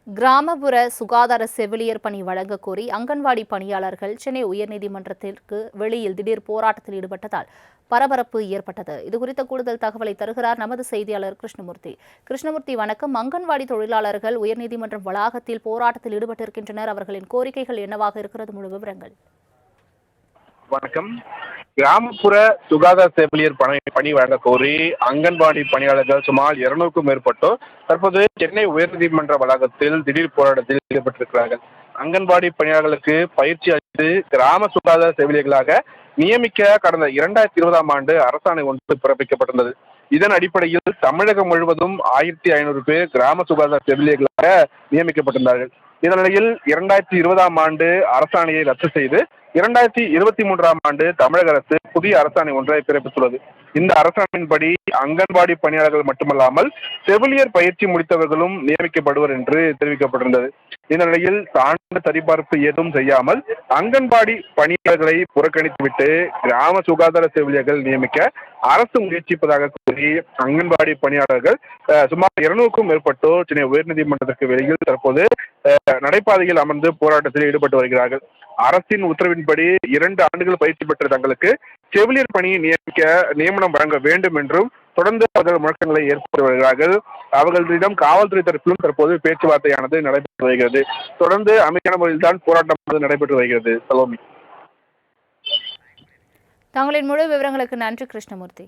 கிராமப்புற சுகாதார செவிலியர் பணி வழங்க கோரி அங்கன்வாடி பணியாளர்கள் சென்னை உயர்நீதிமன்றத்திற்கு வெளியில் திடீர் போராட்டத்தில் ஈடுபட்டதால் பரபரப்பு ஏற்பட்டது. இதுகுறித்த கூடுதல் தகவலை தருகிறார் நமது செய்தியாளர் கிருஷ்ணமூர்த்தி. கிருஷ்ணமூர்த்தி, வணக்கம். அங்கன்வாடி தொழிலாளர்கள் உயர்நீதிமன்றம் வளாகத்தில் போராட்டத்தில் ஈடுபட்டிருக்கின்றனர். அவர்களின் கோரிக்கைகள் என்னவாக இருக்கிறது? முழு விவரங்கள். வணக்கம். கிராமப்புற சுகாதார செவிலியர் பணி வழங்க கோரி அங்கன்வாடி பணியாளர்கள் சுமார் 200க்கும் மேற்பட்டோர் தற்போது சென்னை உயர்நீதிமன்ற வளாகத்தில் திடீர் போராட்டத்தில் ஈடுபட்டிருக்கிறார்கள். அங்கன்வாடி பணியாளர்களுக்கு பயிற்சி அளித்து கிராம சுகாதார செவிலியர்களாக நியமிக்க கடந்த 2020ஆம் ஆண்டு அரசாணை ஒன்று பிறப்பிக்கப்பட்டுள்ளது. இதன் அடிப்படையில் தமிழகம் முழுவதும் 1500 பேர் கிராம சுகாதார செவிலியர்களாக நியமிக்கப்பட்டிருந்தார்கள். இந்த நிலையில் 2020ஆம் ஆண்டு அரசாணையை ரத்து செய்து 2023ஆம் ஆண்டு தமிழக அரசு புதிய அரசாணை ஒன்றை பிறப்பித்துள்ளது. இந்த அரசாணையின்படி அங்கன்வாடி பணியாளர்கள் மட்டுமல்லாமல் செவிலியர் பயிற்சி முடித்தவர்களும் நியமிக்கப்படுவர் என்று தெரிவிக்கப்பட்டிருந்தது. இந்த நிலையில் சான்று சரிபார்ப்பு ஏதும் செய்யாமல் அங்கன்வாடி பணியாளர்களை புறக்கணித்துவிட்டு கிராம சுகாதார செவிலியர்கள் நியமிக்க அரசு முயற்சிப்பதாக கூறி அங்கன்வாடி பணியாளர்கள் சுமார் 200க்கும் மேற்பட்டோர் சென்னை உயர்நீதிமன்றத்திற்கு வெளியில் தற்போது நடைபாதையில் அமர்ந்து போராட்டத்தில் ஈடுபட்டு வருகிறார்கள். அரசின் உத்தரவின்படி 2 ஆண்டுகள் பயிற்சி பெற்ற தங்களுக்கு செவிலியர் பணியை நியமனம் வழங்க வேண்டும் என்றும் தொடர்ந்து அவர்கள் முழக்கங்களை ஏற்படுத்தி வருகிறார்கள். அவர்களிடம் காவல்துறை தரப்பிலும் தற்போது பேச்சுவார்த்தையானது நடைபெற்று வருகிறது. தொடர்ந்து அமைதியான முறையில் தான் போராட்டம் நடைபெற்று வருகிறது. சலோமி, தங்களின் முழு விவரங்களுக்கு நன்றி கிருஷ்ணமூர்த்தி.